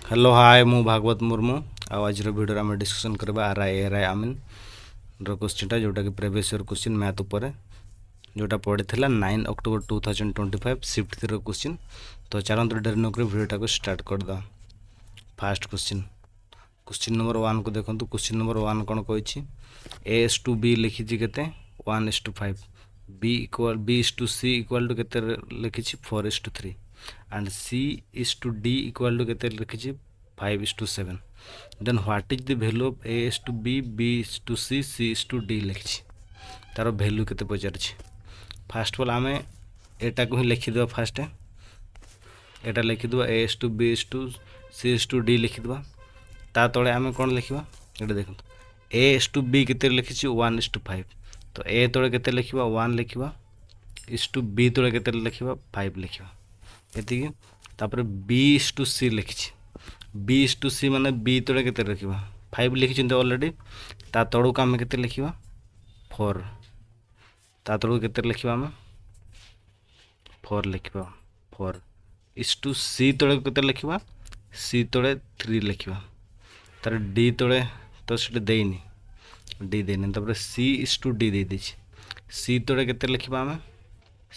Hello hi मु भागवत मुर्मू आज video आम डिस्कसन करबा आर आई आमिन क्वेश्चन जोटा कि प्रीवियस ईयर क्वेश्चन मैथ उपर जोटा पड़ी 9 अक्टोबर 2025 शिफ्ट 3 क्वेश्चन। तो चलते डेरी नक वीडियोटा को स्टार्ट करदा। फास्ट क्वेश्चन नंबर 1 को देखो। क्वेश्चन नंबर 1 कौन कही A/B लिखी के 1:5 B/C इक्वाल टू के लिखी 4:3 and C/D इक्वाल टू के लिखी 5:7। Then what is the value of A/B B/C C/D लिखी तार वैल्यू के पचार। फास्ट ऑफ ऑल आम एटा को ही लिखिद फास्ट एटा लिखिद A/B/C/D लिखिद ता तले आम कौन लिखा ये देखो A/B के लिखी 1:5 तो ए तले के लिखा 1 लिखा B तले के लिखा 5 लिखा ये तापर B/C लिखी B/C माने B तले के लिखा 5 लिखी ऑलरेडी ता तड़ू को आम के लिखा 4 ता तड़ू के लिखा आम 4 लिखा 4:C तले के लिखा C तले 3 लिखा तार D तले तो सीट देनी D देनी तापर C/D दे दी C तले के लिखा आम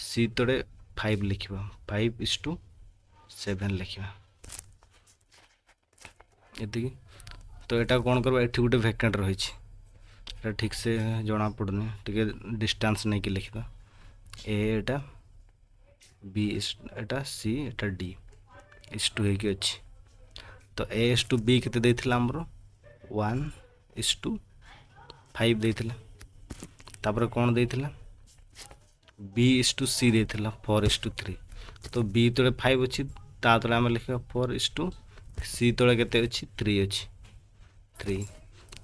C तले 5 लिखा 5:7 लिखा ये। तो यहाँ कौन कर ये गोटे भैकेंट रही ठीक से जना पड़ूनी टे डिस्टेंस नहीं कि लिखिद एटा B एटा C एटा D इस टू हो अच्छी। तो A/B के देथिला हमरो 1:5 देथिला तापर कौन देथिला B/C देथिला 4:3 तो B तले 5 अच्छी ता तले आम लिखा 4:C तले के अच्छी 3 अच्छी 3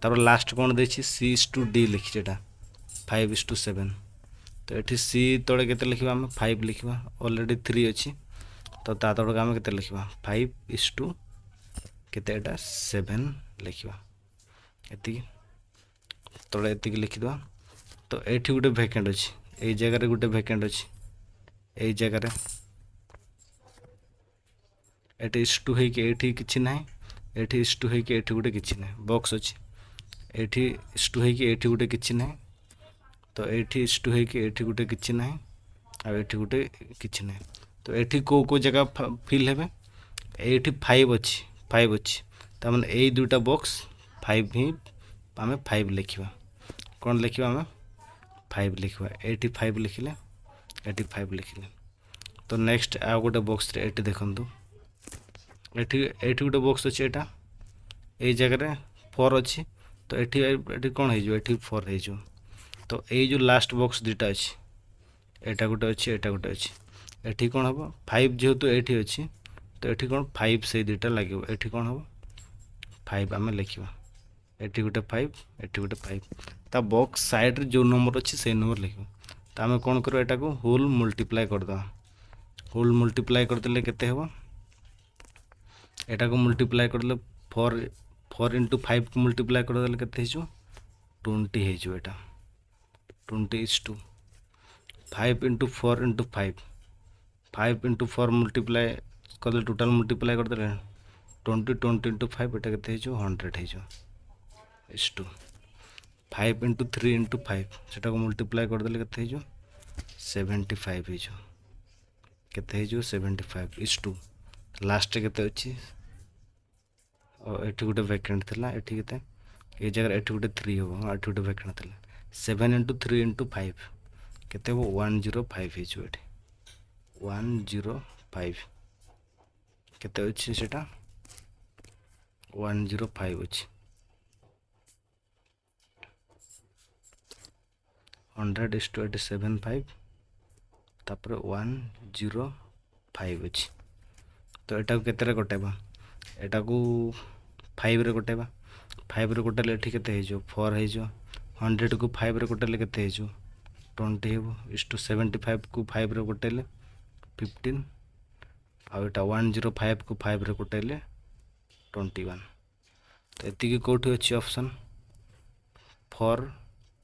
तापर लास्ट कौन दे C/D लिखी 5:7 तो ये C तले के लिखा आम 5 लिखा ऑलरेडी 3 अच्छी तो ता तड़क आम के लिखा 5:7 लिखा ये तले ये लिखिद। तो ये गोटे भैकेंट अच्छी ये जगह गोटे भैकेंट अच्छी ये जगह ये इस टू हो कि ना ये इस टू हो गोटे कि ना बॉक्स अच्छी ये इस टू हो गोटे कि ना तो ये इस टू हो गोटे कि ना आए गोटे कि ना तो ये कौ जगह फिल हे ये 5 अच्छी 5 अच्छी तमें यही दुईटा बॉक्स 5 ही आम 5 लिखा कौन लिखा आम 5 लिखा ये 5 लिखिले ये 5 लिखिले। तो नेक्स्ट आ गोटे बॉक्स ये देखूँ ये गोटे बॉक्स अच्छे यहाँ ये जगह 4 अच्छी तो ये कौन हो 4 हो। तो ये जो लास्ट बॉक्स दुटा अच्छी एटा गोटे अच्छी एटा गोटे अच्छी ये कौन हम 5 जेहेतु ये अच्छी तो ये कौन 5 से दुटा लगे ये कौन हम 5 आम लिखा ये गोटे 5 ये गोटे 5 ता बॉक्स साइड जो नंबर अच्छी से नंबर लिखा तो आम कौन कर एटा को होल मल्टीप्लाई करदे होल मल्टीप्लाई करदे केते हम एटा को मल्टीप्लाई करदे 4 × 5 को मल्टीप्लाई करदे केते 20 हो 20:2 5 × 4 × 5 5 × 4 मल्टीप्लाई कर टोटाल मल्टीप्लाई करदे 20 × 5 एटा केते 100 हो 5 × 3 × 5 सेटा को मल्टीप्लाई करदे केते 75 हो केते 75:2 लास्ट केते अच्छी और ये गोटे भैकेंट थिला ये केते ये जगह ये गोटे 3 हो ये गोटे भैकेंट थिला 7 × 3 × 5 केते 105 हो 105 केते अच्छी सेटा 105 अच्छी 100:75 तापर 105 अच्छी। तो यहाँ केते कटेबा एटा को 5 रे कटेबा 5 रे कटेले ये केते 4 हो 100 को 5 रे कटेले केते 20 हो 75 को 5 रे कटेले 15 आउटा 105 को 5 रे कटेले 21। तो ये कौटी अच्छी ऑप्शन 4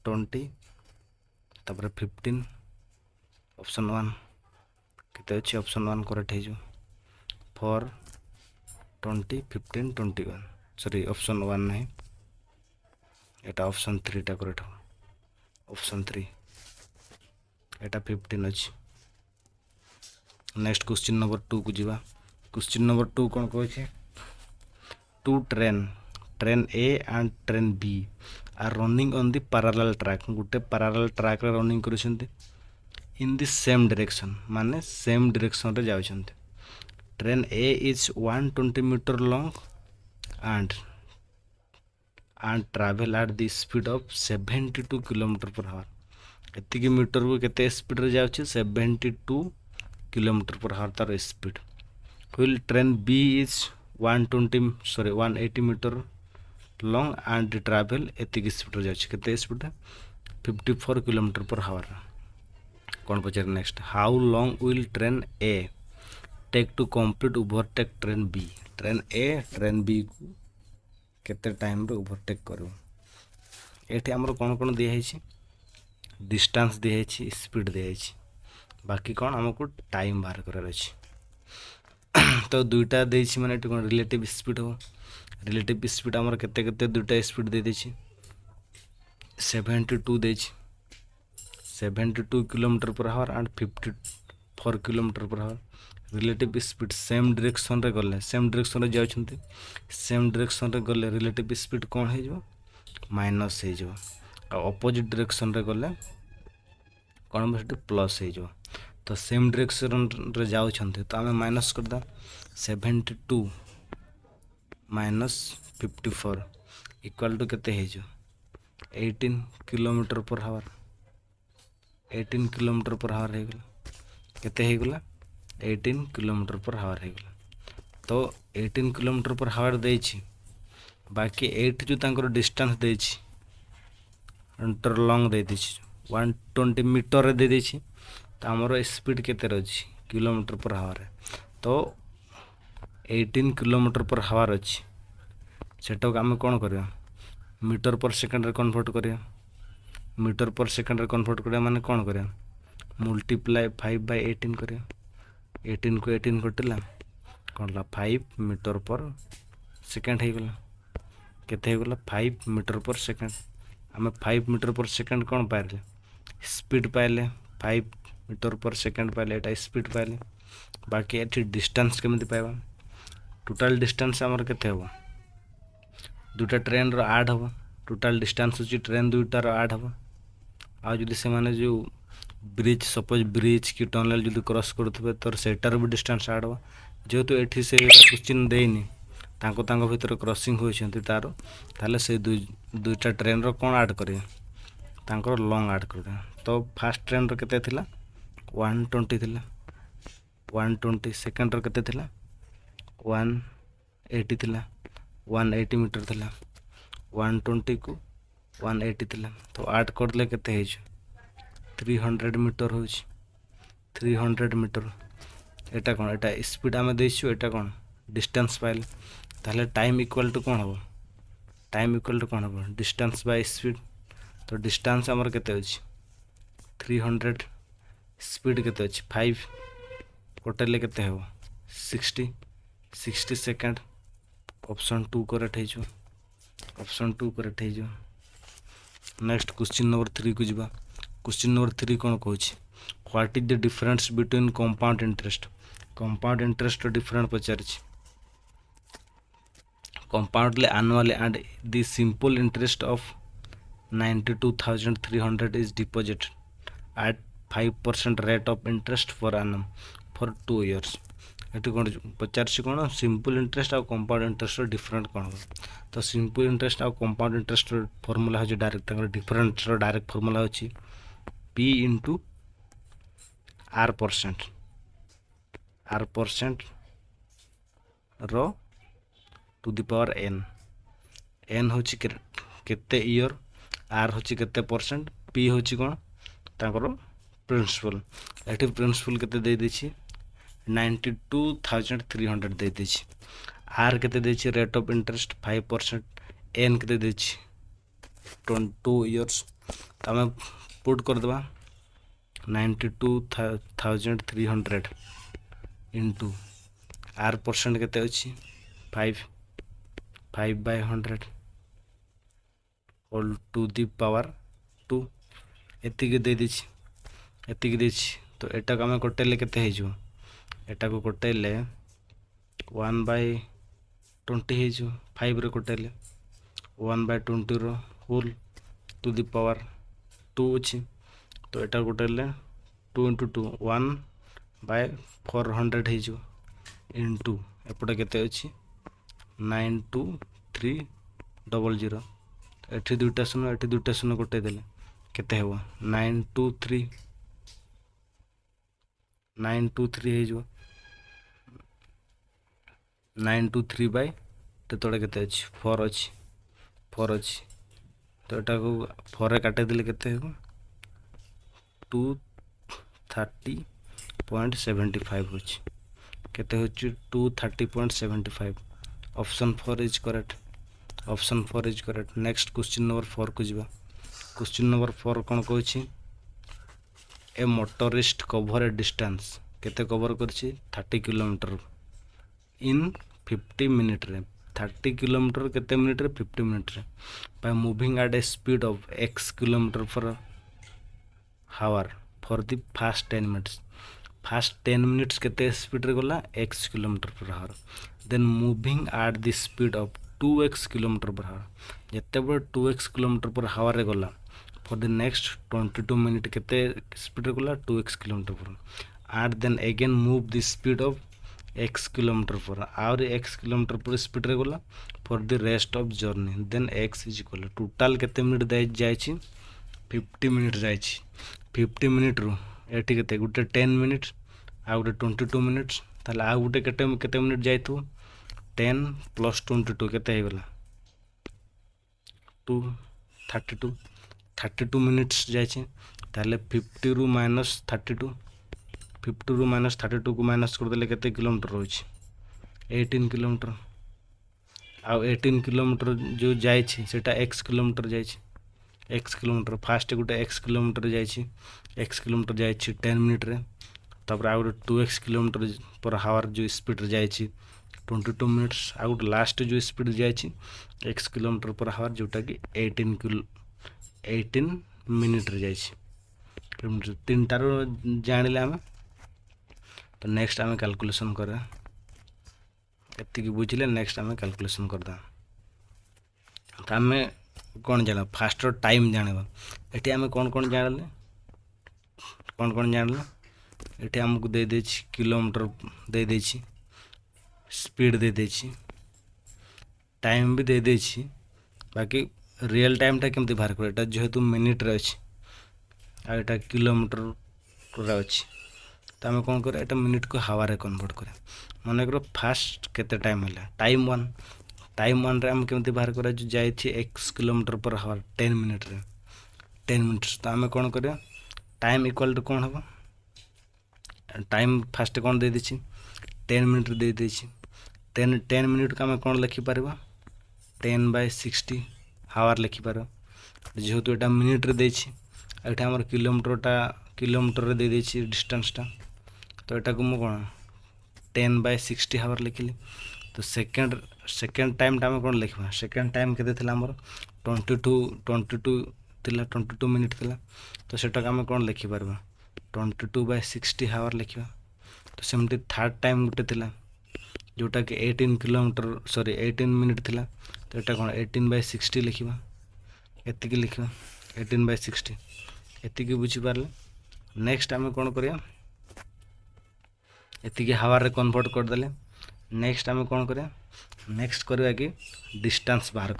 20 तापर 15 ऑप्शन 1 केते अच्छी ऑप्शन 1 करेक्ट हो 4 20 15 21 सॉरी ऑप्शन 1 नहीं एटा ऑप्शन 3 टा करेक्ट हो ऑप्शन 3 एटा 15 अछि। नेक्स्ट क्वेश्चन नंबर 2 को जीवा। क्वेश्चन नंबर 2 कौन कहै two train A and train B are running on the parallel track गोटे पैरेलल ट्रैक रे रनिंग करूछन्ते इन द सेम डायरेक्शन माने सेम डायरेक्शन रे जाउछन्ते। Train A is 120 meter long and travel at the speed of 72 kilometer per hour एतिकी meter को केते speed रे जाउछि 72 किलोमीटर पर आवर तार speed. While train B is 180 meter long and travel एतिकी speed रे जाउछि केते स्पीड 54 किलोमीटर पर आवर। कौन पचार next how long will train A take to complete overtake train B train A train B को केते time रे overtake करू। एठी हमर कोन कोन दिया है डिस्टेंस दिया है स्पीड दिया है बाकी कौन हमको टाइम बाहर करार अछि। तो दुईटा देछि माने एठी कोन रिलेटिव स्पीड हो रिलेटिव स्पीड हमर केते केते दुईटा स्पीड दे देछि 72 देछि 72 kilometer per our and 54 kilometer per our. Relative speed same direction रे गले सेम डायरेक्शन रे जाउछन्ते सेम डायरेक्शन रे गले रिलेटिव स्पीड कोन हे जो माइनस हे जो ऑपोजिट डायरेक्शन रे गले कोन बस प्लस हे जो। तो सेम डायरेक्शन रे जाउछन्ते तो हमें माइनस कर दा 72 माइनस 54 इक्वल टू केते हे जो 18 kilometer per hour 18 kilometer per hour हे गेला केते हे गेला 18 किलोमीटर पर आवर है। तो 18 किलोमीटर पर आवर देछि बाकी 8 जो तांकर डिस्टेंस देछि इंटर लॉन्ग दे देछि 120 मीटर रे दे देछि तो हमर स्पीड केते रहछि किलोमीटर पर आवर है। तो 18 किलोमीटर पर आवर अछि सेटा को हम कोन करिया मीटर पर सेकंड रे कन्वर्ट करिया मीटर पर सेकंड रे कन्वर्ट करिया माने कोन करिया मल्टीप्लाई 5/18 करिया 18 को 18 कटिला कौन 5 मीटर पर सेकेंड हो गला केते हो गला 5 मीटर पर सेकेंड आम 5 मीटर पर सेकेंड कौन पाइले स्पीड पाइले 5 मीटर पर सेकेंड पाइले एटा स्पीड पाइले बाकी एठी डिस्टेंस केमिति पाइबा टोटल डिस्टेंस हमर केते हो दुटा ट्रेन रो ऐड हो टोटल डिस्टेंस अछि ट्रेन दुटा रो ऐड हो आ जदी से माने जो ब्रिज सपोज ब्रिज की टनल जो क्रॉस करथबे तो सेटार भी डिस्टेंस ऐड हो जेहेतु एठी से क्वेश्चन देनी तांको तांको भीतर क्रॉसिंग होइछन्ती तारो ताले से दुईटा ट्रेन रो कोन ऐड करिया तांको लॉन्ग ऐड करिया। तो फर्स्ट ट्रेन रो केते थिला 120 थिला 120 सेकंड रो केते थिला 180 थिला 180 मीटर थिला 120 को 180 थिला तो ऐड करले केते हे 300 मीटर हो 300 मीटर एटा कौन एटा स्पीड आम देछु एटा कौन डिस्टेंस पाइल ताले टाइम इक्वल टू कौन हो टाइम इक्वल टू कौन हो डिस्टेंस बाय स्पीड। तो डिस्टेंस हमर केते अछि 300 स्पीड केते अछि 5 कोटेले केते हो 60 सेकंड ऑप्शन 2 करेक्ट हे जो ऑप्शन 2 करेक्ट हे जो। नेक्स्ट क्वेश्चन नंबर 3 को जिबा। क्वेश्चन नंबर 3 कौन कहछि what is the difference between compound interest different पचार compoundly annually and the simple interest of 92,300 is deposit at 5% rate of interest for annum for 2 years। ये कौन पचार कौन सिंपल इंटरेस्ट और कंपाउंड इंटरेस्ट डिफरेंट कौन हो। तो सिंपल इंटरेस्ट और कंपाउंड इंटरेस्ट फॉर्मूला हो डायरेक्ट डिफरेंट डायरेक्ट फॉर्मूला होची P इंटू R परसेंट रो टू द पावर n होची केते ईयर R होची केते परसेंट P होची कोन ताकर प्रिंसिपल एठी प्रिंसिपल केते दे देछि 92,300 दे देछि R केते देछि रेट ऑफ इंटरेस्ट 5% n केते देछि 22 इयर्स तमे पुट कर देबा 92,300 इंटू R परसेंट केते अछि 5/100 होल टू दी पावर 2 एतिक दे दीची एतिक देछि तो एटा को आम कटेले केते हेजो एटा को कटेले 1/20 हेजो 5 रे कटेले 1/20 रो होल टू दी पावर 2 अछि तो एटा कटेले 2 × 2 1/400 हेजो इनटू एपटे केते अछि 92300 एठी दुटा शून्य कटे देले केते हेबो 923 हेजो 923 बाय तोड़े केते अछि 4 अछि तो एटा को 4 रे काटे देले केते हेबो 230.75 अछि केते होछि 230.75 option 4 is correct next question number 4 को जिबा क्वेश्चन नंबर 4 कोन कहछि a motorist cover a distance केते कवर करछि 30 किलोमीटर इन 50 मिनट रे 30 किलोमीटर केते मिनट रे 50 मिनट रे by moving at a speed of x kilometre per hour for the first 10 minutes first 10 minutes केते स्पीड रे गला x kilometre per hour then moving at the speed of 2x kilometre per hour जते बड़ 2x kilometre per hour रे गला for the next 22 minute केते speed रे गला 2x kilometre per and then again move the speed of x kilometre per और x kilometre per speed रे गला for the rest of journey then x is equal total केते minute जाय छी 50 minute जाय छी 50 मिनट रो एठी केते गुटे 10 मिनट आ गुटे 22 मिनट ताले आ गुटे केते मिनट जायथु 10 + 22 केते हे गला 32 मिनट्स जाय छी ताले 50 रू -32 को माइनस कर देले केते किलोमीटर होई 18 किलोमीटर आ 18 किलोमीटर जो जाय छी सेटा x किलोमीटर जाय छी x किलोमीटर फास्ट गुटे x किलोमीटर जाय छी x किलोमीटर जाय छी 10 मिनट रे तब आ गुटे 2x किलोमीटर पर हावर जो स्पीड रे जाय छी 22 मिनट्स आ गुटे लास्ट जो स्पीड जाय छी x किलोमीटर पर हावर जोटा कि 18 मिनट रे जाय छी तीनटा रो जानिले हम तो नेक्स्ट आम कैलकुलेशन करा एति बुझिले नेक्स्ट आम कैलकुलेशन करदा तो आम कौन जाना फास्ट टाइम जानवा एटी आम कौन जानले एटी हमको दे देछि किलोमीटर दे देछि स्पीड दे देछि टाइम भी दे देछि बाकी रियल टाइम टा केमती बाहर कर एटा जेहेतु मिनिट रे अछि आ एटा किलोमीटर रे अछि तो आम कौन कर एटा मिनिट को हावर रे कन्वर्ट करे मन करो फास्ट केते टाइम होला टाइम 1 रे हम केमती बाहर करा जो जाय छी x किलोमीटर पर हावर 10 मिनट रे 10 मिनट्स तो आम कौन करिया टाइम इक्वल टू कौन हम टाइम फास्ट कौन दे देछि 10 मिनट दे देछि 10 मिनट का आम कौन लिखि परबा 10/60 हावर लिखि पारो जेहेतु एटा मिनिट रे देछि एटा हमर किलोमीटर रे दे देछि डिस्टेंस टा तो एटा को मु कोन 10/60 हावर लिखिली तो सेकंड टाइम टा हम कोन लिखबा सेकंड टाइम केते थिला हमर 22 मिनिट थिला तो सेटा हम कोन लिखि परबा 22/60 हावर लिखबा तो सेमती थर्ड टाइम गुटे थिला जोटा कि 18 मिनिट थिला तो एटा कोन 18/60 लिखबा एतिकी लिखबा 18/60 एतिकी बुझी पारले नेक्स्ट हम कोन करिया एतिकी हावर रे कन्वर्ट कर देले नेक्स्ट हम कोन करिया नेक्स्ट करबा कि डिस्टेंस बाहर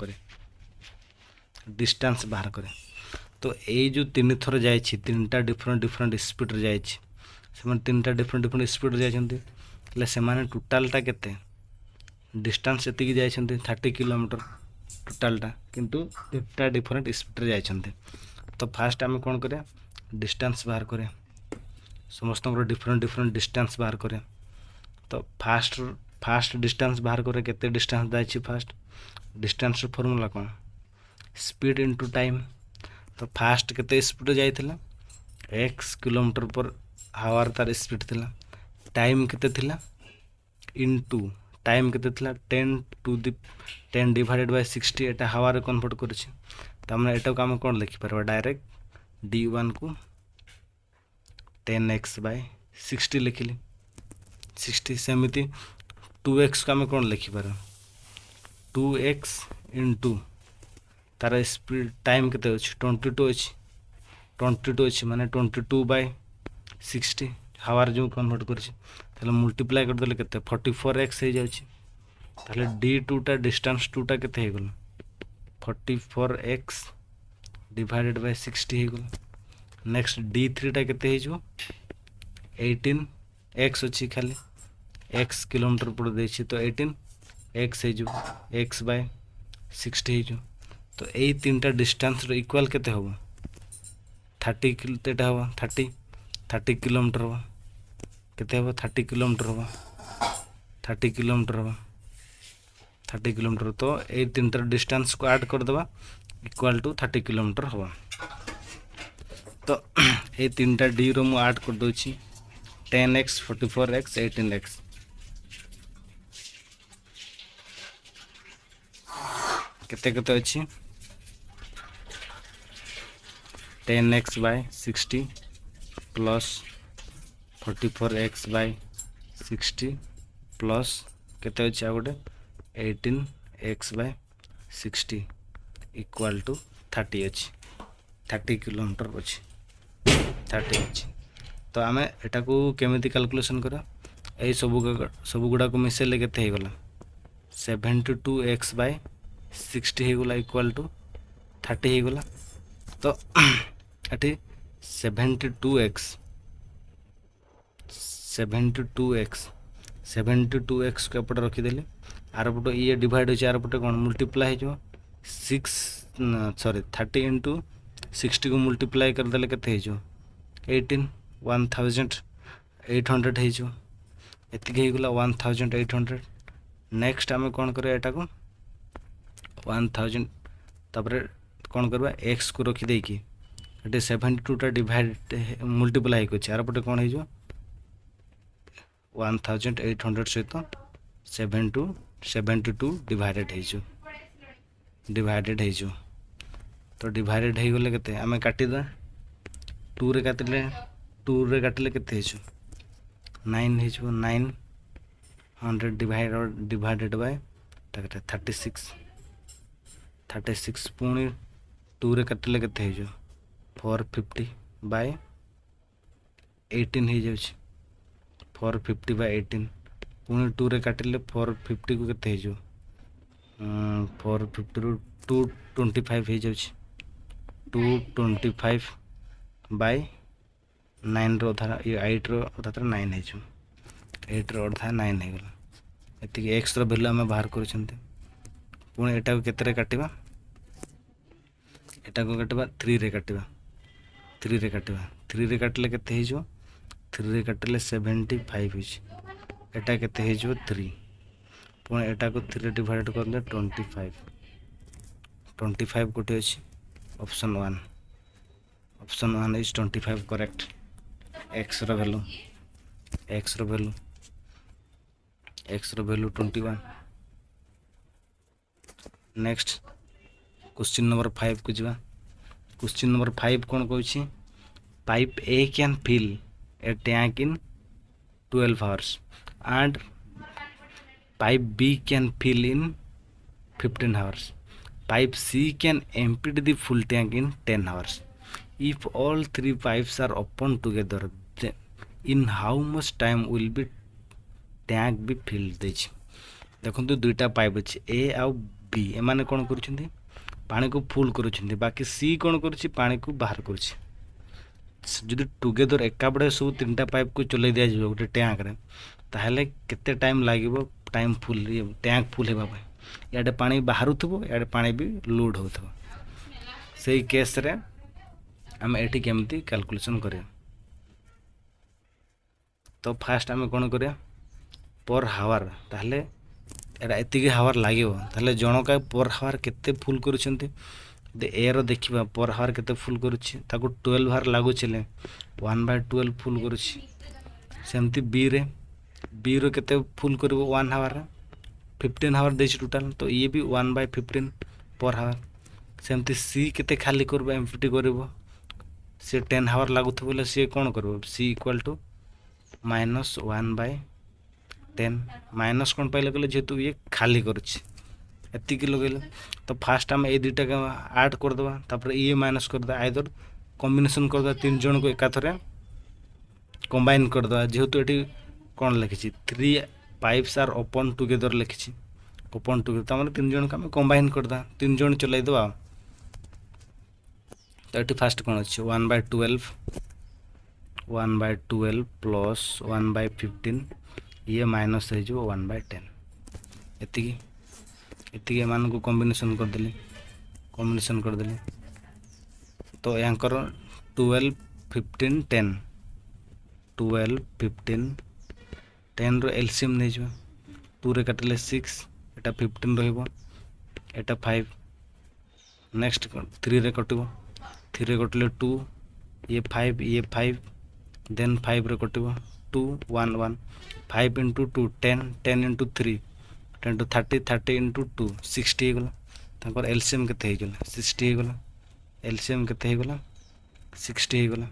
करे तो ए जो तीन थर जाय छी तीनटा डिफरेंट स्पीड रे जाय छी से मन तीनटा डिफरेंट स्पीड रे जाय छथि ले से माने टोटल टा केते डिस्टेंस एतिकी जाय छथि 30 किलोमीटर टोटल टा किंतु तीनटा डिफरेंट स्पीड रे जाय छथि तो फास्ट हम कोन करे डिस्टेंस बाहर करे समस्त डिफरेंट डिस्टेंस बाहर करे तो फास्ट डिस्टेंस बाहर करे केते डिस्टेंस जाय छी फास्ट डिस्टेंस फार्मूला कोन स्पीड इनटू टाइम तो फास्ट केते स्पीड जाइथिला x किलोमीटर पर हावर तार स्पीड थिला टाइम केते थिला इनटू टाइम केते थिला 10 divided by 60 Etah hour convert करूछि त हमने एटा को हम कोन लिखि परबा डायरेक्ट d1 को 10x बाय 60 लिखिली 60 सेमिति 2x को हम कोन लिखि परबा 2x इनटू तार स्पीड टाइम केते अछि 22 अछि माने 22 बाय 60 हावर जो कन्वर्ट करछि ताले मल्टीप्लाई कर देले केते 44x हे जाउछि ताले d2 टा डिस्टेंस 2 टा केते हे गेल 44x डिवाइडेड बाय 60 हे गेल नेक्स्ट d3 टा केते हे जो 18x अछि खाली x किलोमीटर पर देछि तो 18x हे जो x बाय 60 हे जो तो ए तीनटा डिस्टेंस रो इक्वल केते होबो 30 केतेटा होबो 30 किलोमीटर होबो केते होबो 30 किलोमीटर होबो 30 किलोमीटर होबो 30 किलोमीटर तो ए तीनटा डिस्टेंस को ऐड कर देबा इक्वल टू 30 किलोमीटर होबो तो ए तीनटा डी रो मु ऐड कर दोछि 10x 44x 18x केते केते अछि 10x by 60 plus 44x by 60 plus केते अछि आ गोटे 18x by 60 equal to 30 अछि 30 किलोमीटर अछि 30 अछि तो आमे एटा को केमिति कैलकुलेशन करा ए सब गुडा को मिसेले केते हे गला 72x by 60 हे गला इक्वल टू 30 हे गला तो एटी 72x को एपटे रखी देले आर पटे ये डिवाइड हो आर पटे कोन मल्टीप्लाई हो 30 इंटू 60 को मल्टीप्लाई कर देले केते हो 1800 हे जो एति हे गला 1800 नेक्स्ट हमें कोन करे एटा को 1000 तापर कोन करबा x को रखी दे कि एटे 72 टा डिवाइड मल्टीप्लाई को चार पटे कोन हे जो 1800 से तो 72 डिवाइडेड हे जो तो डिवाइडेड हे गले केते हमें काटी दा 2 रे काटले केते हे जो 9 हे जो 900 डिवाइडेड बाय 36 पुणी 2 रे काटले केते हे जो 450 बाय 18 हे जाउछ 450 बाय 18 पुणी 2 रे काटले 450 को केते हे जो 450 रो 225 हे जाउछ 225 बाय 9 रो अधा ये 8 रो अधा 9 हे जो 8 रो अधा 9 हे गेला एति x रो वैल्यू हम बाहर करू छनते पुणी एटा को केते रे काटिबा एटा को काटबा 3 रे काटबा 3 रे काटले केते हे जो 3 रे काटले 75 हिच एटा केते हे जो 3 पुणी एटा को 3 रे डिवाइड करले 25 कोटे अछि ऑप्शन 1 इज 25 करेक्ट x रो वैल्यू 21 नेक्स्ट क्वेश्चन नंबर 5 को जीवा क्वेश्चन नंबर 5 कोन कहछि pipe A can fill a tank in 12 hours and pipe B can fill in 15 hours pipe C can empty the full tank in 10 hours if all three pipes are open together then in how much time will be tank be filled देछि देखो दुईटा pipe अछि A uh B ए माने कोन करूछन्ती पानी को full करूछन्ती बाकी C कोन करूछि पानी को बाहर करूछि जदि टुगेदर एका बडे सब तीनटा पाइप को चलै दिया जिवो गोटे टैंक रे ताहले केते टाइम लागिवो टाइम फुल टैंक फुल हेबा पय याडे पानी बाहरु थबो याडे पानी भी लोड होथबो सेही केस रे हम एठी केमती कैलकुलेशन करिया तो फास्ट हम कोन करिया पर हावर ताहले एटा एतिके हावर लागिवो ताहले जनका पर हावर केते फुल करूछन्ती दे एरो देखिबा पर हावर केते फुल करूछि ताको 12 हावर लागु छले 1/12 फुल करूछि सेमती बी रो केते फुल करबो 1 हावर 15 आवर देछि टोटल तो ये भी 1/15 पर आवर सेमती सी केते खाली करबो एम्प्टी करबो से 10 आवर लागुथो बोले सी कोन करबो सी इक्वल टू -1/10 माइनस कोन पाइले गले जेतु ये खाली करछि एति कि लगेले तो फास्ट हम ए दुटा के ऐड कर दबा तापर ये माइनस कर दबा आइदर कॉम्बिनेशन कर दबा तीन जन को एकाथरे कंबाइन कर दबा जेहेतु एटी कोन लिखिछि 3 पाइप्स आर ओपन टुगेदर लिखिछि ओपन टुगेदर त तीन जन को हम कंबाइन कर दबा तीन जन चलाई दबा तो एटी फास्ट कोन अछि 1/12 प्लस 1/15 ये माइनस है जो 1/10 एति मान को कॉम्बिनेशन कर देली तो यांकर 12 15 10 12 15 10 रो एलसीएम नै जो 2 रे काटले 6 एटा 15 रहइबो एटा 5 नेक्स्ट 3 रे कटिबो 3 रे कटले 2 ये 5 देन 5 रे कटिबो 2 1 1 5 into 2 10 10 into 3 10 to 30 30 into 2 60 हो गला ताकर एलसीएम केते हे गला 60 हो गला एलसीएम केते हे गला 60 हो गला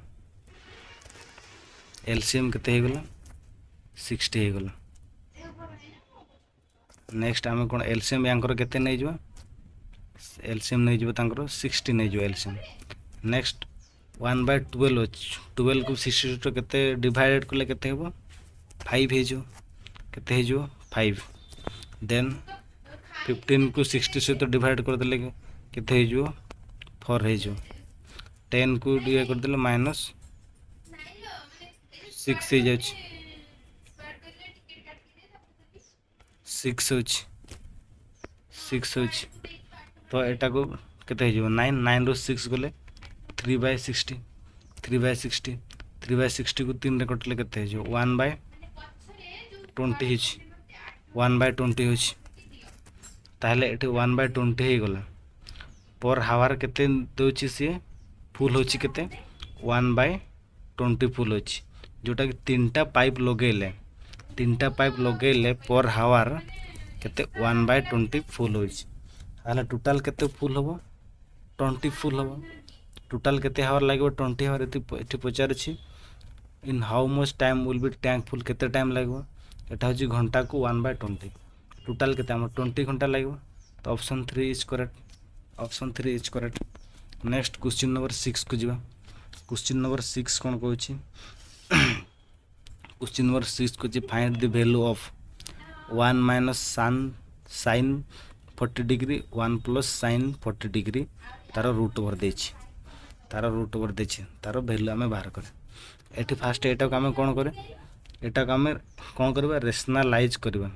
एलसीएम केते हे गला 60 हो गला नेक्स्ट आमे कोन एलसीएम यांकर केते नै जबा एलसीएम नै जबा ताकर 60 नै जबा एलसीएम नेक्स्ट 1/12 12 को 60 तो केते डिवाइडेड करले केते हेबो 5 हे जो केते हे जो 5 देन 15 को 60 से तो डिवाइड कर देले केते हे जो 4 हे जो 10 को ये कर देले माइनस 6 हे जाछ 6 होछ तो एटा को केते हे जो 9 9 रो 6 गले 3/60 3/60 को 3 रे कटले केते हे जो 1/20 हिच 1/20 होछ ताहले एटे 1/20 हे गला पर हावर केते दोछि से फुल होछि केते 1/20 फुल होछि जोटा कि तीनटा पाइप लगेले पर हावर केते 1/20 फुल होछि ताहले टोटल केते फुल होबो 20 फुल होबो टोटल केते हावर लागबो 20 हावर एठी पचार छी in how much time will be tank full केते टाइम लागबो एटा होछि घंटा को 1/20 टोटल केते हम 20 घंटा लागबो तो option 3 is correct next question number 6 को जिबा क्वेश्चन नंबर 6 कोन कहछि क्वेश्चन नंबर 6 को जे find the value of 1 minus sin 40 degree 1 plus sin 40 degree तार रूट ओवर देछि तार वैल्यू हमें बाहर करे एठी फास्ट एटा को हमें कोन करे एटा को हमें कोन करबा रेशनलाइज करबा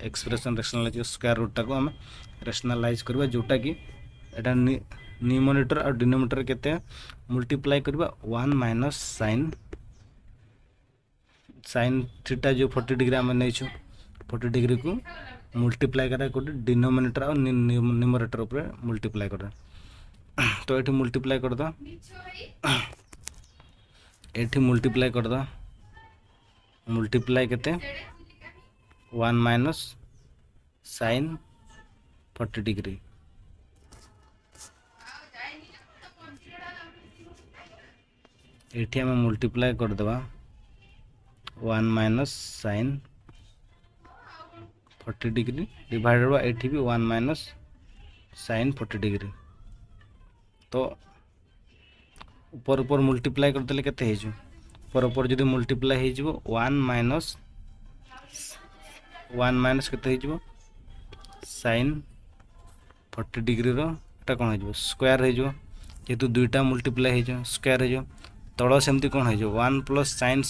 एक्सप्रेशन रेशनलाइज स्क्वायर रूट को हमें रेशनलाइज करबा जोटा कि एटा न्यूमरेटर और डिनोमिनेटर केते मल्टीप्लाई करबा 1 माइनस sin थीटा जो 40 डिग्री हमें नै छु 40 डिग्री को मल्टीप्लाई करा को डिनोमिनेटर और न्यूमरेटर ऊपर मल्टीप्लाई करा तो एठी मल्टीप्लाई कर दो मल्टीप्लाई केते 1 माइनस sin 40 डिग्री एठी हम मल्टीप्लाई कर दबा 1 minus sin 40 degree divided by एठी भी 1 माइनस sin 40 डिग्री तो ऊपर मल्टीप्लाई कर देले केते हे जो ऊपर जदी मल्टीप्लाई हे जो 1 माइनस केते हे जो sin 40 डिग्री रो एटा कोन हे जो स्क्वायर हे जो जेतु दुईटा मल्टीप्लाई हे जो स्क्वायर हे जो तळो सेमती कोन हे जो 1 plus sin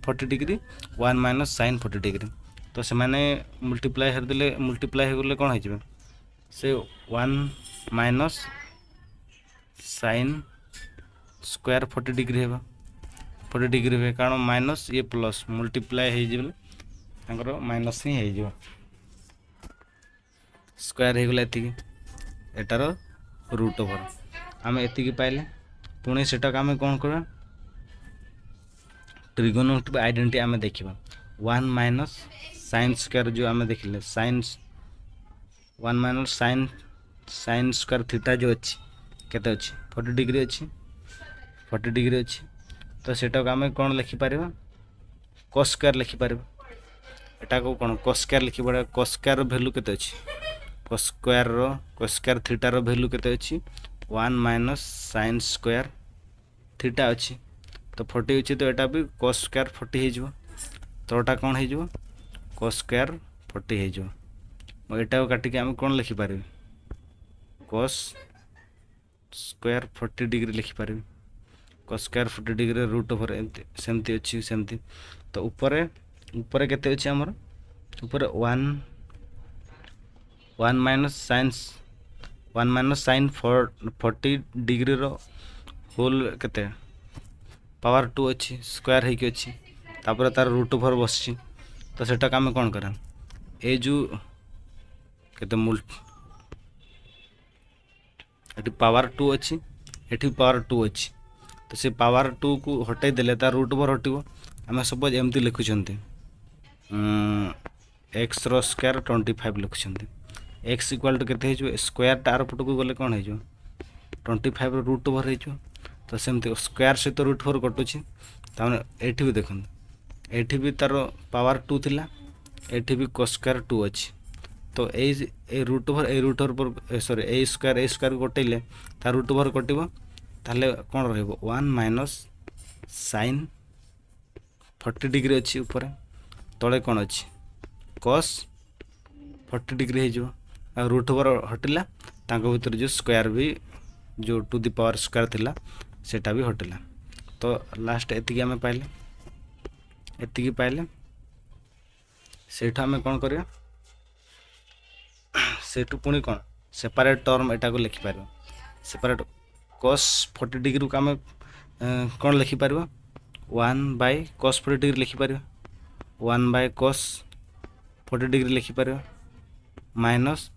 40 degree 1 minus sin 40 degree तो से माने मल्टीप्लाई हे गले कोन हे जो से 1 माइनस sin स्क्वायर 40 डिग्री हेबा 40 डिग्री हे कारण माइनस ये प्लस मल्टीप्लाई हे जिबले तांकर माइनस ही हे जो स्क्वायर हे गले एति एटार रूट ओवर हम एति की पाइले पुणी सेटा का हमें कोन करबा ट्रिगोनोमेट्रिक आइडेंटिटी हमें देखिबा 1 माइनस साइन स्क्वायर जो आम देखिले sine 1 minus sine square theta जो अच्छी केते अच्छी 40 डिग्री अच्छी 40 डिग्री अच्छी तो सेटा को आम कौन लिखिपर कस स्क्वायर लिखिपर एटा को कौन कस स्क्वायर लिखिपर कस स्क्वायर वैल्यू केते अच्छी कस स्क्वायर थीटार वैल्यू केते अच्छी 1 माइनस साइन स्क्वायर थीटा अच्छी तो 40 अच्छी तो एटा भी कस स्क्वायर 40 हो तोटा कौन हो कस स्क्वायर 40 हो एटा को काटिके आम कौन लिखिपर कस स्क्वायर 40 डिग्री लिखिपर cos square 40 degree root over सेमती अच्छी सेमती तो ऊपर केते अच्छी आमर ऊपर 1 माइनस साइन 40 डिग्री रो होल केते पावर 2 अच्छी स्क्वायर है कि अच्छी तापर तार रूट ओवर बसची तो सेटा आम कौन करा ए जो केते एटी पावर 2 अच्छी एटी पावर 2 अच्छी तो से पावर 2 को हटाई देले तार रूट ओवर हटिबो आम सपोज एमती लिखुचंती एक्स रो स्क्वायर 25 लिखुचंती एक्स इक्वल टू केते हो स्क्वायर टार पट को गले कौन हो 25 रो रूट ओवर हो तो सेमती स्क्वायर सहित रूट ओवर कटुची ताने एठी भी देखन एठी भी तार पावर 2 थिला एठी भी cos स्क्वायर 2 अच्छी तो ए रूट ओवर पर सॉरी ए स्क्वायर कटेले तार रूट ओवर कटिबो ताले कौन रहइबो 1 माइनस साइन 40 डिग्री अच्छी ऊपर तले कौन अच्छी cos 40 डिग्री हो रूट ओवर हटिला तांको भीतर जो स्क्वायर भी जो टू दी पावर स्क्वायर थिला सेटा भी हटिला तो लास्ट एतिकी आमे पाइले एतिकी पाइले सेठा आमे कौन करिया सेठू पुणी कौन सेपरेट टर्म एटा को लिखि पारबो सेपरेट cos 40 डिग्री को आमे कौन लिखि पारबो 1 बाय cos 40 डिग्री लिखि पारबो 1 बाय cos 40 डिग्री लिखि पारबो माइनस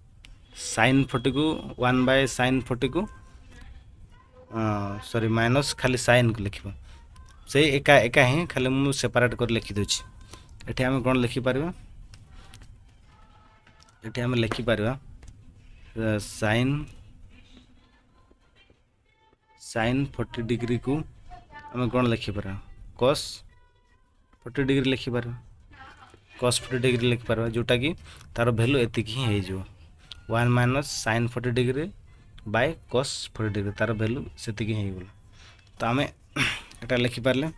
साइन 40 को 1 बाय साइन 40 को सॉरी माइनस खाली साइन को लिखिबो से एका ही खाली मु सेपरेट कर लिखि दोछि एठी हम कोन लिखि परबा एठी हम लिखि परबा साइन 40 डिग्री को हम कोन लिखि परबा cos 40 डिग्री लिखि परबा cos 40 डिग्री लिखि परबा जोटा कि तार वैल्यू एतिक ही हे जो 1 minus sine 40 degree by cos 40 degree तार वैल्यू सेतिक ही गला तो आमे एटा लिखि परले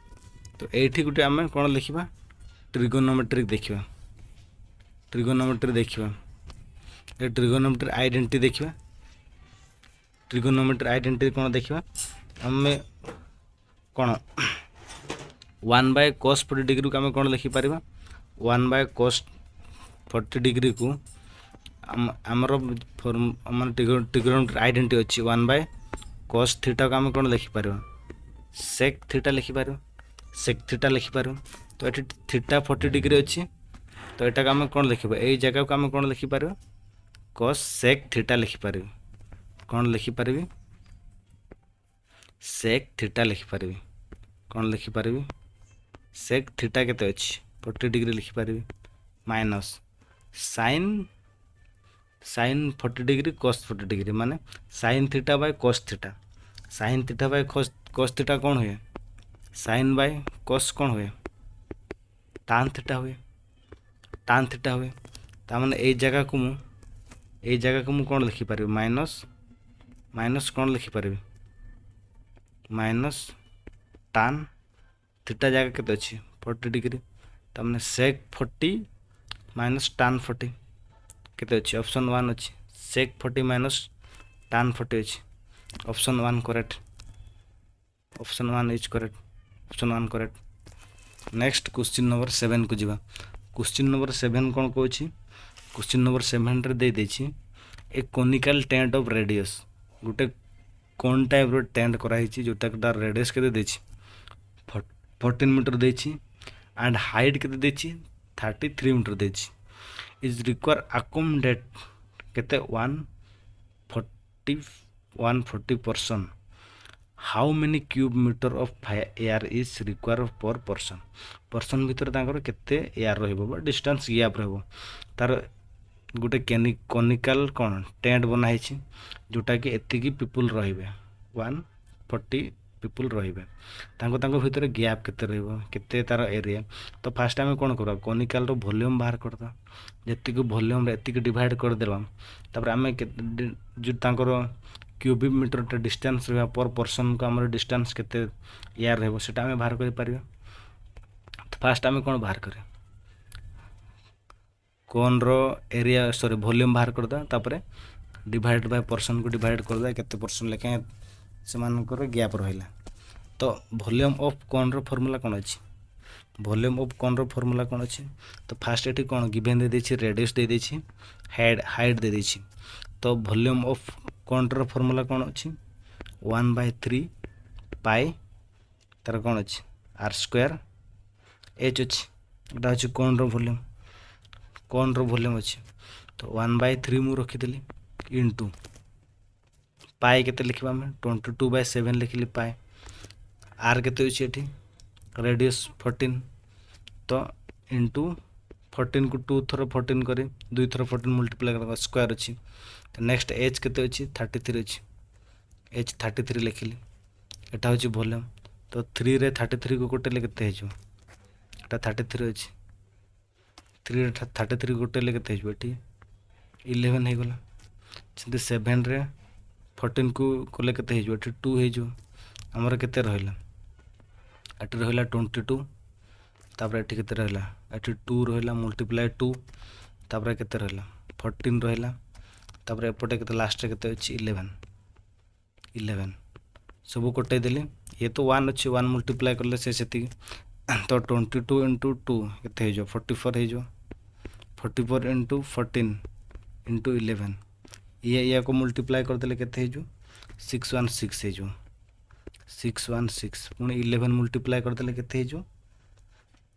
तो एठी गुटे आमे कोन लिखिबा ट्रिगोनोमेट्रिक देखिबा ए ट्रिगोनोमेट्री आइडेंटिटी देखिबा ट्रिगोनोमेट्री आइडेंटिटी कोन देखिबा आमे कोन 1 बाय cos 40 डिग्री को आमे कोन लिखि परबा 1 बाय cos 40 डिग्री को आमर फॉर्म ट्रिगोनोमेट्री आइडेंटिटी अच्छी 1 बाय cos थीटा को आम कौन लिखिपर sec थीटा लिखिपर sec थीटा लिखिपर तो ये थीटा 40 डिग्री अच्छी तो यहाँ आम कौन लिख यही जगह को आम कौन लिखिपर cos sec थीटा लिखिपर कौन लिखिपर sec थीटा लिखिपर कौन लिखिपर sec थीटा केते अच्छी 40 डिग्री लिखिपर minus sine 40 degree cos 40 degree माने sine theta by cos theta sine theta by cos theta कौन हुए साइन बाय cos कौन हुए tan थीटा हुए तामाने ए जगह को मु कौन लिखि पारि माइनस कौन लिखि पारि माइनस tan थीटा जगह केते अछि 40 डिग्री तामाने sec 40 माइनस tan 40 केते अछि ऑप्शन 1 अछि sec 40 माइनस tan 40 अछि option 1 correct option 1 is correct option 1 correct next question number 7 को जीवा क्वेश्चन नंबर 7 कोन को अछि क्वेश्चन नंबर 7 रे दे देछि ए conical tent of radius Gute cone type row tent करा हिछि जोटा का रेडियस केते देछि 14 मीटर देछि एंड हाइट केते देछि 33 मीटर देछि इज रिक्वायर अकोमोडेट केते 140 person how many cube metre of air is require per person भितर तांकर केते एयर रहइबो बा डिस्टेंस गैप रहइबो तार गोटे कनिकाल कौन टेंट बना है जोटा कि एतिकी पीपुल रहिबे 140 पीपुल रहिबे तांको भितर गैप केते रहइबो केते तार एरिया। तो फास्ट आम कौन करवा कनिकाल रो वॉल्यूम बाहर करदा जेतिकी वॉल्यूम रे एतिकी डिवाइड कर देबा तापर आमे जो तांकर क्यूबिक मीटर डिस्टेंस रहा पर पर्सन को आम डिस्टेंस केते एयर रहइबो सेटा आमे बाहर कर परिबा। तो फास्ट आमे कौन बाहर करे कोन रो एरिया सॉरी वॉल्यूम बाहर करदा तापरे डिवाइड बाय पर्सन को डिवाइड करदा केते पर्सन लेके से मानकर गैप रहिला। तो वॉल्यूम ऑफ कोन रो फार्मूला कोन अछि वॉल्यूम ऑफ कोन रो फार्मूला कोन अछि। तो फास्ट एठी कोन गिवन दे देछि रेडियस दे देछि हाइट दे देछि। तो वॉल्यूम ऑफ कोन रो फार्मूला कोन अछि 1/3 पाई तार कोन अछि r स्क्वायर h अछि एटा अछि कोन रो वॉल्यूम अछि। तो 1/3 मु रखी देली इनटू पाई केते लिखबा में 22/7 लिखली पाई r केते अछि एठी रेडियस 14 तो इनटू 14 को 2 थरो 14 करी 2 थरो 14 मल्टीप्लाई कर स्क्वायर अछि। तो नेक्स्ट h केते अछि 33 अछि h 33 लिखली एटा होछि वॉल्यूम। तो 3 रे 33 को कोटे केते हे जो एटा 33 अछि 3 रे 33 कोटे केते हे जो एठी 11 हे गला। सेंती 7 रे 14 को कोले केते हे जो एठी 2 हे जो हमर केते रहला एठी रहला 22 तापर एठी केते रहला एठी 2 रहला मल्टीप्लाई 2 तापर केते रहला 14 रहला तापर एपटे केते लास्ट रे केते अछि 11 सब कोटे देली ये तो 1 अछि 1 मल्टीप्लाई करले से सेती। तो 22 इंटू 2 केते हे जो 44 हे जो 44 इंटू 14 इंटू 11 ये को मल्टीप्लाई कर देले केते हे जो 616 हे जो 616 पुणी 11 मल्टीप्लाई कर देले केते हे जो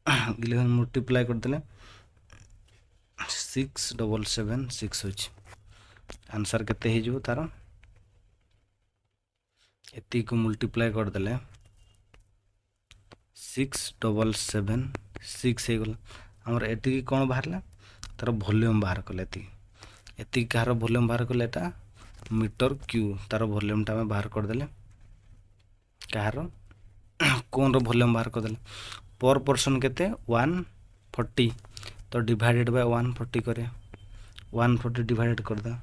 11 मल्टीप्लाई कर देले 6776 होछि आंसर केते हे जो तार एती को मल्टीप्लाई कर देले 6776 हे गला हमर एती कोन बाहरला तार वॉल्यूम बाहर कले एती कार वॉल्यूम बाहर कले एटा मीटर क्यू तार वॉल्यूम टा में बाहर कर देले कार कोन रो वॉल्यूम बाहर कर देले पर पर्सन केते 140 तो डिवाइडेड बाय 140 करे 140 डिवाइडेड कर दा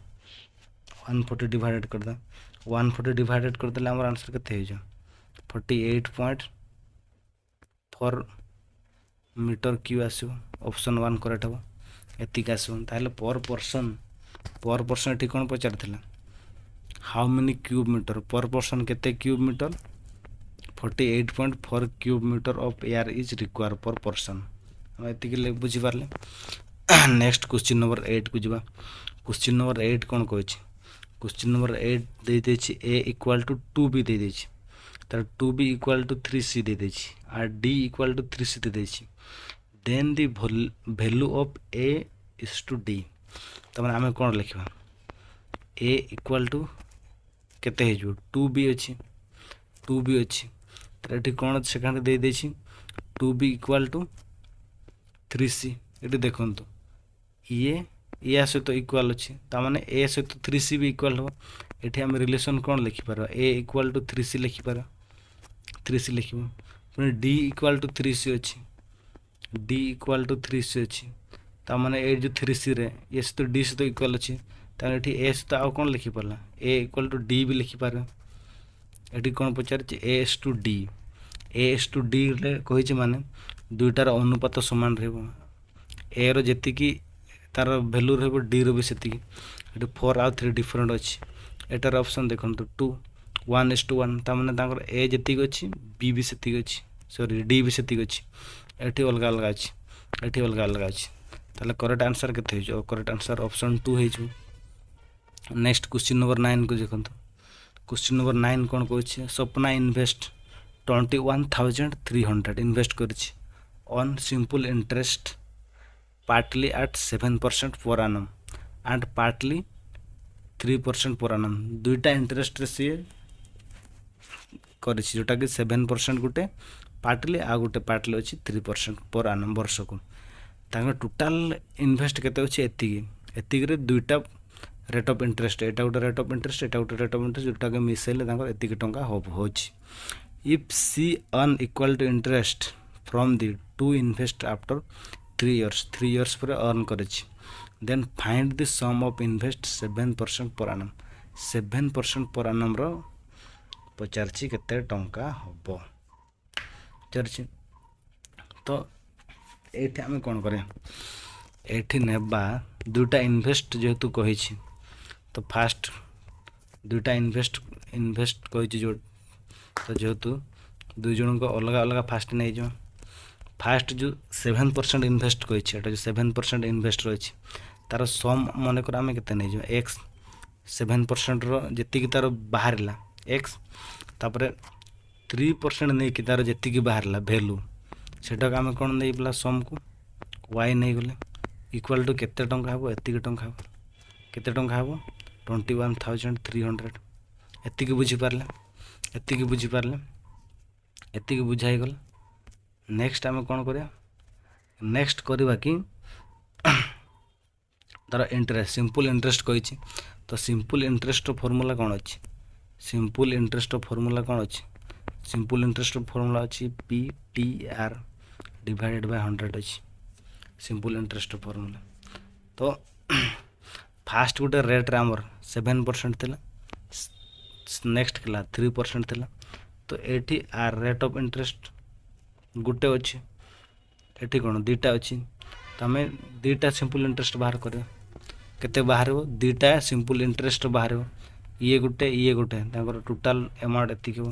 140 डिवाइडेड कर दा 140 डिवाइडेड कर देले हमर आंसर केते हे जो 48.4 मीटर क्यू आसो ऑप्शन 1 करेक्ट हो एतिक आसो ताहले पर पर्सन एठी कोन पचार थिला how many cube metre per person केते cube metre 48.4 cube metre of air is require per person हम एतिक ले बुझी पारले। नेक्स्ट क्वेश्चन नंबर 8 को जिबा क्वेश्चन नंबर 8 कोन कहै छी क्वेश्चन नंबर 8 दे दे छी a इक्वल टू 2b दे दे छी तर 2b इक्वल टू 3c दे दे छी और d इक्वल टू 3c दे दे छी then the value of a is to d त माने हमें कोन लिखबा a इक्वल टू केते हे जो 2b अछि तर एठी कोन सेकंड दे दे छी 2b इक्वल टू 3c एठी देखंतु ये सहित इक्वाल अच्छी ताने ए सहित 3c भी इक्वाल हो एठी हम रिलेशन कौन लिखिपार ए इक्वाल टू 3c लिखिपार 3c लिख पुणी d इक्वाल टू 3c अच्छी d इक्वाल टू 3c अच्छी ताने ए जो 3c रे ए सहित d सहित इक्वाल अच्छी ताने एठी ए सहित आउ कौन लिखिपारला ए इक्वाल टू d भी लिखिपार एठी कौन पचार ए एस टू डी रे कहि माने दुईटार अनुपात समान रहबो ए रो जेतिकी तार वैल्यू रहबो डी रो भी सेतिकी एठी 4 आ 3 डिफरेंट अछि एटार ऑप्शन देखंतु 2 1:1 ता माने तांकर ए जेतिकी अछि बी भी सेतिकी अछि सॉरी डी भी सेतिकी अछि एठी अलग अलग अछि ताले करेक्ट आंसर केते हे जो करेक्ट आंसर ऑप्शन 2 हे जो। नेक्स्ट क्वेश्चन नंबर 9 को देखंतु क्वेश्चन नंबर 9 कोन कहै छै सपना इन्वेस्ट 21300 इन्वेस्ट करछि on simple interest partly at 7% per annum and partly 3% per annum दुईटा इंटरेस्ट रे से କରିଛି, ଯେଉଁଟାକି 7% ଗୋଟେ ପାର୍ଟଲି ଆଉ ଗୋଟେ ପାର୍ଟଲି ଅଛି 3% ପର୍ ଆନମ୍ ବର୍ଷକୁ। ତାଙ୍କର ଟୋଟାଲ୍ ଇନଭେଷ୍ଟ କେତେ ଅଛି ଏତିକିରେ ଦୁଇଟା ରେଟ୍ ଅଫ୍ ଇଣ୍ଟରେଷ୍ଟ, ଏଇଟା ଗୋଟେ ରେଟ୍ ଅଫ୍ ଇଣ୍ଟରେଷ୍ଟ, ଏଇଟା ଗୋଟେ ରେଟ୍ ଅଫ୍ ଇଣ୍ଟରେଷ୍ଟ, ଯେଉଁଟାକି ମିଶାଇଲେ ତାଙ୍କର ଏତିକି ଟଙ୍କା ହେଉଛି। If C on equal to interest from the to invest after 3 years, 3 years ପରେ ଅର୍ନ କରିଛି, then find the sum of invest 7% per annum. 7% per ଆନମ୍ର ପଚାରିଛି କେତେ ଟଙ୍କା ହେବ ପଚାରିଛି। ତ ଏଇଠି ଆମେ କ'ଣ କରିବା, ଏଇଠି ନେବା ଦୁଇଟା ଇନଭେଷ୍ଟ ଯେହେତୁ କହିଛି, ତ ଫାଷ୍ଟ ଦୁଇଟା ଇନଭେଷ୍ଟ କହିଛି ଯେଉଁ, ତ ଯେହେତୁ ଦୁଇ ଜଣଙ୍କ ଅଲଗା ଅଲଗା ଫାଷ୍ଟ ନେଇଯିବ। ଫାଷ୍ଟ ଯେଉଁ 7% ଇନଭେଷ୍ଟ କହିଛି, ଏଇଟା ଯେଉଁ 7% ଇନଭେଷ୍ଟ ରହିଛି ତା'ର ସମ୍ ମନେକର ଆମେ କେତେ ନେଇଯିବା ଏକ୍ସ, 7%ର ଯେତିକି ତା'ର ବାହାରିଲା ଏକ୍ସ, ତାପରେ 3% ନେଇକି ତା'ର ଯେତିକି ବାହାରିଲା ଭ୍ୟାଲୁ, ସେଟାକୁ ଆମେ କ'ଣ ନେଇଗଲା ସମକୁ ୱାଇ ନେଇଗଲେ, ଇକ୍ୱାଲ୍ ଟୁ କେତେ ଟଙ୍କା ହେବ, ଏତିକି ଟଙ୍କା ହେବ। କେତେ ଟଙ୍କା ହେବ 21,300। ଏତିକି ବୁଝିପାରିଲେ, ଏତିକି ବୁଝା ହେଇଗଲା। ନେକ୍ସଟ ଆମେ କ'ଣ କରିବା, ନେକ୍ସଟ କରିବା କି ତାର ଇଣ୍ଟରେଷ୍ଟ, ସିମ୍ପଲ୍ ଇଣ୍ଟରେଷ୍ଟ କହିଛି, ତ ସିମ୍ପଲ୍ ଇଣ୍ଟରେଷ୍ଟର ଫର୍ମୁଲା କ'ଣ ଅଛି, ସିମ୍ପଲ୍ ଇଣ୍ଟରେଷ୍ଟର ଫର୍ମୁଲା ଅଛି PTR ଡିଭାଇଡେଡ଼ ବାଇ 100 ଅଛି ସିମ୍ପଲ୍ ଇଣ୍ଟରେଷ୍ଟର ଫର୍ମୁଲା। ତ ଫାଷ୍ଟ ଗୋଟେ ରେଟ୍ରେ ଆମର 7% ଥିଲା, ନେକ୍ସଟ ଥିଲା 3% ଥିଲା। ତ ଏଇଠି ଆର୍ ରେଟ୍ ଅଫ୍ ଇଣ୍ଟରେଷ୍ଟ ଗୋଟେ ଅଛି, ଏଠି କ'ଣ ଦୁଇଟା ଅଛି, ତ ଆମେ ଦୁଇଟା ସିମ୍ପଲ୍ ଇଣ୍ଟରେଷ୍ଟ ବାହାର କରିବା। କେତେ ବାହାରିବ, ଦୁଇଟା ସିମ୍ପଲ୍ ଇଣ୍ଟରେଷ୍ଟ ବାହାରିବ, ଇଏ ଗୋଟେ, ତାଙ୍କର ଟୋଟାଲ୍ ଆମାଉଣ୍ଟ ଏତିକି ହେବ।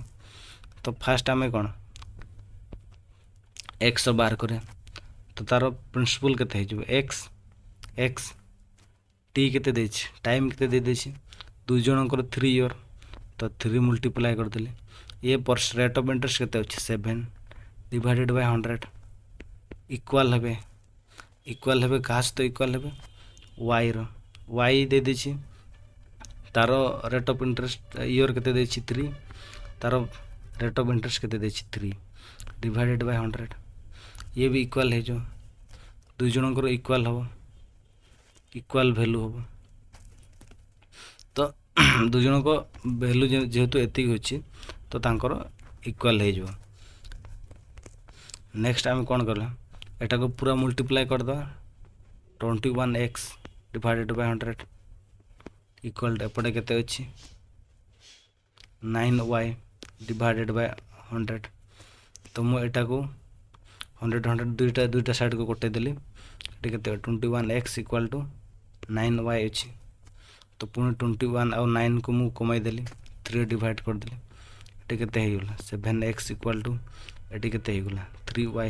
ତ ଫାଷ୍ଟ ଆମେ କ'ଣ ଏକ୍ସ ବାହାର କରିବା, ତ ତା'ର ପ୍ରିନ୍ସିପଲ୍ କେତେ ହେଇଯିବ ଏକ୍ସ ଟି କେତେ ଦେଇଛି, ଟାଇମ୍ କେତେ ଦେଇଦେଇଛି, ଦୁଇ ଜଣଙ୍କର 3 year, ତ 3 ମଲ୍ଟିପ୍ଲାଏ କରିଦେଲେ। ଇଏ ରେଟ୍ ଅଫ୍ ଇଣ୍ଟରେଷ୍ଟ କେତେ ଅଛି 7 ଡିଭାଇଡେଡ଼ ବାଇ 100 ଇକ୍ୱାଲ୍ ହେବେ କାହା ସହିତ ଇକ୍ୱାଲ୍ ହେବେ ୱାଇ ଦେଇଦେଇଛି, ତା'ର ରେଟ୍ ଅଫ୍ ଇଣ୍ଟରେଷ୍ଟ ଇୟର୍ କେତେ ଦେଇଛି 3, ତା'ର ରେଟ୍ ଅଫ୍ ଇଣ୍ଟରେଷ୍ଟ କେତେ ଦେଇଛି 3 ଡିଭାଇଡେଡ଼ ବାଇ 100, ଇଏ ବି ଇକ୍ୱାଲ୍ ହେଇଯିବ, ଦୁଇ ଜଣଙ୍କର ଇକ୍ୱାଲ୍ ହେବ, ଇକ୍ୱାଲ୍ ଭ୍ୟାଲୁ ହେବ। ତ ଦୁଇ ଜଣଙ୍କ ଭ୍ୟାଲୁ ଯେହେତୁ ଏତିକି ଅଛି, ତ ତାଙ୍କର ଇକ୍ୱାଲ୍ ହେଇଯିବ। ନେକ୍ସଟ ଆମେ କ'ଣ କରିବା, ଏଟାକୁ ପୁରା ମଲ୍ଟିପ୍ଲାଏ କରିଦେବା, 21x divided by 100 equal to ଏପଟେ କେତେ ଅଛି 9y ଡିଭାଇଡେଡ଼ ବାଇ 100। ତ ମୁଁ ଏଟାକୁ 100 ଦୁଇଟା ସାଇଡ଼କୁ କଟେଇ ଦେଲି, ଏଠି କେତେ 21x ଇକ୍ୱାଲ୍ ଟୁ 9y ଅଛି। ତ ପୁଣି 21 ଆଉ 9କୁ ମୁଁ କମାଇ ଦେଲି, 3 ଡିଭାଇଡ଼ କରିଦେଲି, ଏଠି କେତେ ହେଇଗଲା 7x ଇକ୍ୱାଲ୍ ଟୁ, ଏଠି କେତେ ହେଇଗଲା 3y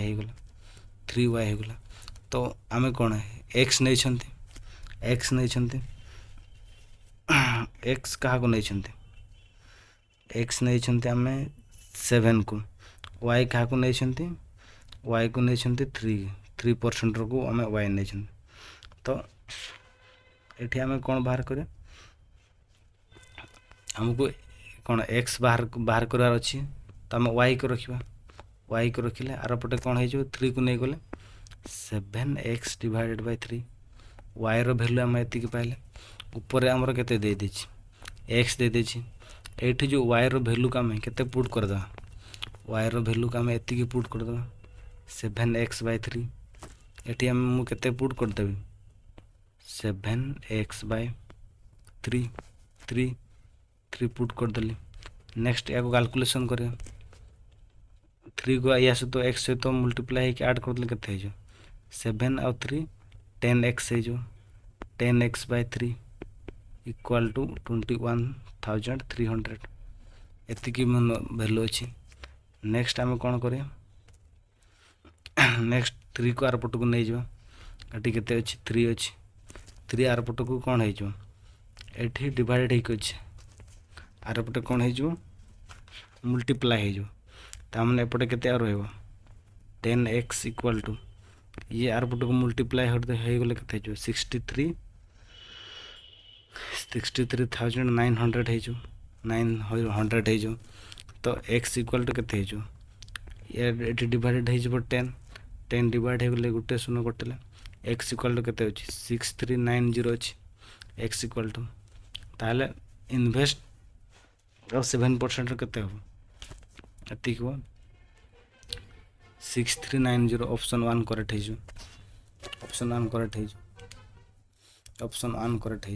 ହେଇଗଲା। ତ ଆମେ କ'ଣ x ନେଇଛନ୍ତି, x କାହାକୁ ନେଇଛନ୍ତି, x ନେଇଛନ୍ତି ଆମେ 7କୁ, y କାହାକୁ ନେଇଛନ୍ତି, କୁ ନେଇଛନ୍ତି 3%କୁ ଆମେ y ନେଇଛନ୍ତି। ତ ଏଠି ଆମେ କ'ଣ ବାହାର କରିବା, ଆମକୁ କ'ଣ x ବାହାର କରିବାର ଅଛି, ତ ଆମେ କୁ ରଖିଲେ ଆରପଟେ କ'ଣ ହେଇଯିବ 3କୁ ନେଇଗଲେ 7x ଡିଭାଇଡେଡ଼ ବାଇ 3, ର ଭ୍ୟାଲୁ ଆମେ ଏତିକି ପାଇଲେ, ଉପରେ ଆମର କେତେ ଦେଇଦେଇଛି x ଦେଇଦେଇଛି। ଏଇଠି ଯେଉଁ ର ଭ୍ୟାଲୁକୁ ଆମେ କେତେ ପୁଟ୍ କରିଦେବା, ର ଭ୍ୟାଲୁକୁ ଆମେ ଏତିକି ପୁଟ୍ କରିଦେବା 7x ବାଇ 3, ଏଠି ମୁଁ କେତେ ପୁଟ୍ କରିଦେବି 7x ବାଇ 3 ପୁଟ୍ କରିଦେଲି। ନେକ୍ସଟ ୟାକୁ କାଲକୁଲେସନ୍ କରିବା, 3କୁ ୟା ସହିତ x ସହିତ ମଲ୍ଟିପ୍ଲାଏ ହେଇକି ଆଡ଼୍ କରିଦେଲେ କେତେ ହେଇଯିବ 7 ଆଉ 3 10x ହେଇଯିବ, 10x ବାଇ 3 ଇକ୍ୱାଲ୍ ଟୁ 21,300 ଏତିକି ଭ୍ୟାଲୁ ଅଛି। ନେକ୍ସଟ ଆମେ କ'ଣ କରିବା, ନେକ୍ସଟ 3କୁ ଆରପଟକୁ ନେଇଯିବା, ଏଠି କେତେ ଅଛି 3 ଅଛି, 3 ଆରପଟକୁ କ'ଣ ହେଇଯିବ, ଏଠି ଡିଭାଇଡେଡ଼ ହେଇକି ଅଛି, ଆରପଟେ କ'ଣ ହେଇଯିବ ମଲ୍ଟିପ୍ଲାଏ ହେଇଯିବ, ତାମାନେ ଏପଟେ କେତେ ଆଉ ରହିବ 10x ଇକ୍ୱାଲ୍ ଟୁ, ଇଏ ଆରପଟକୁ ମଲ୍ଟିପ୍ଲାଏ ହେଇଗଲେ କେତେ ହେଇଯିବ 63,900 ହେଇଯିବ, तो एक्स इक्वाल टू केते हो ये डिवाइडेड हो 10 10 डिवाइड हो गले गोटे शून्य कटिले एक्स इक्वाल टू केते होची 6390 अछि एक्स इक्वाल टू ताले इन्वेस्ट और 7% केते हो एतिक हो 6390 ऑप्शन 1 करेक्ट है ऑप्शन 1 करेक्ट है ऑप्शन 1 करेक्ट है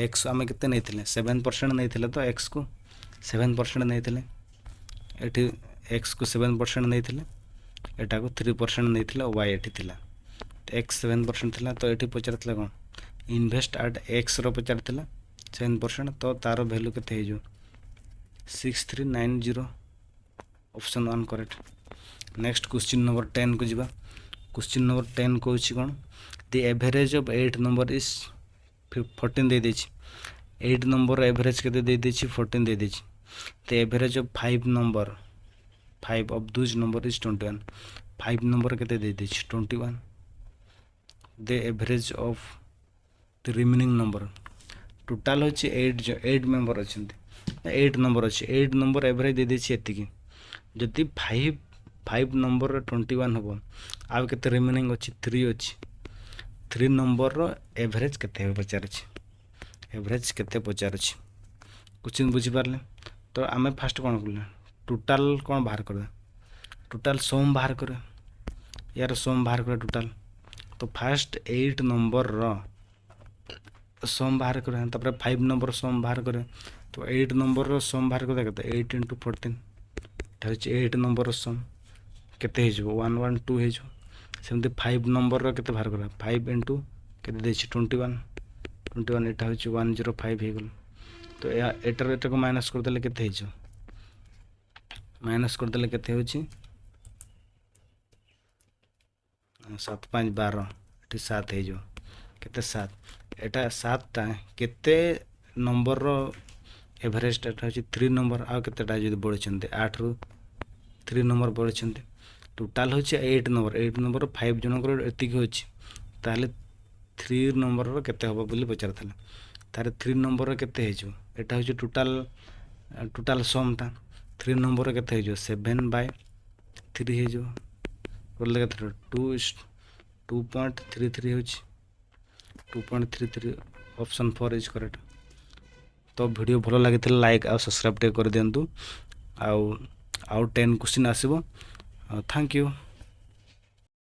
एक्स आम के नहीं 7% नहीं तो एक्स को 7% नहीं एटी एक्स को 7% नहीं एटा को 3% नहीं वाई एटी थिला एक्स 7% थिला तो ये पचार कौन इन्वेस्ट एट एक्स रो पचार 7% तो तार वैल्यू के 6390 option 1 correct next question number 10 को जीवा क्वेश्चन नंबर 10 को कौन the average of 8 number is 14 दे देछि 8 नंबर एवरेज के दे देछि 14 दे देछि the average of 5 number 5 of those number is 21 5 number के दे देछि 21 the average of the remaining number total होछि 8 मेंबर अछंती 8 नंबर अछि 8 नंबर एवरेज दे देछि एतिकी जदि 5 नंबर 21 हम आउ के रिमेनिंग अच्छी 3 अच्छी 3 नंबर रो एवरेज केते पचार एवरेज केते पचार क्वेश्चन बुझी पारले तो आमे फास्ट कौन कर टोटाल कौन बाहर कर टोटाल सम बाहर कर यार सम बाहर कर टोटाल तो फास्ट 8 नंबर रो सम बाहर कर तापर 5 नंबर सम बाहर कर तो 8 नंबर रो सम बाहर कर केते 8 × 14 8 नंबर सम केते 112 है सेमती 5 नंबर केते बाहर करा 5 × केते देछि 21 एटा होछि 105 हे गल तो एटर एटा को माइनस कर देले केते हेजो माइनस कर देले केते होछि 7 5 12 एटी 7 हेजो केते 7 एटा 7 टा केते नंबर रो एवरेज एटा होछि 3 नंबर आ केतेटा जदि बढ़ि छन्ते 8 रु 3 नंबर बढ़ि छन्ते टोटाल होछि 8 नंबर 5 जनकर एतिक होछि ताले 3 नंबर रो केते होबो बोली पचारथले तारे 3 नंबर रो केते हेजो एटा होछि टोटाल सम ता 3 नंबर रो केते हेजो 7/3 हेजो बोलले केते 2.33 होछि 2.33 ऑप्शन 4 इज करेक्ट तो वीडियो भलो लगी लाइक आ सब्सक्राइब कर दिंतु आउ 10 क्वेश्चन आसबो थैंक यू।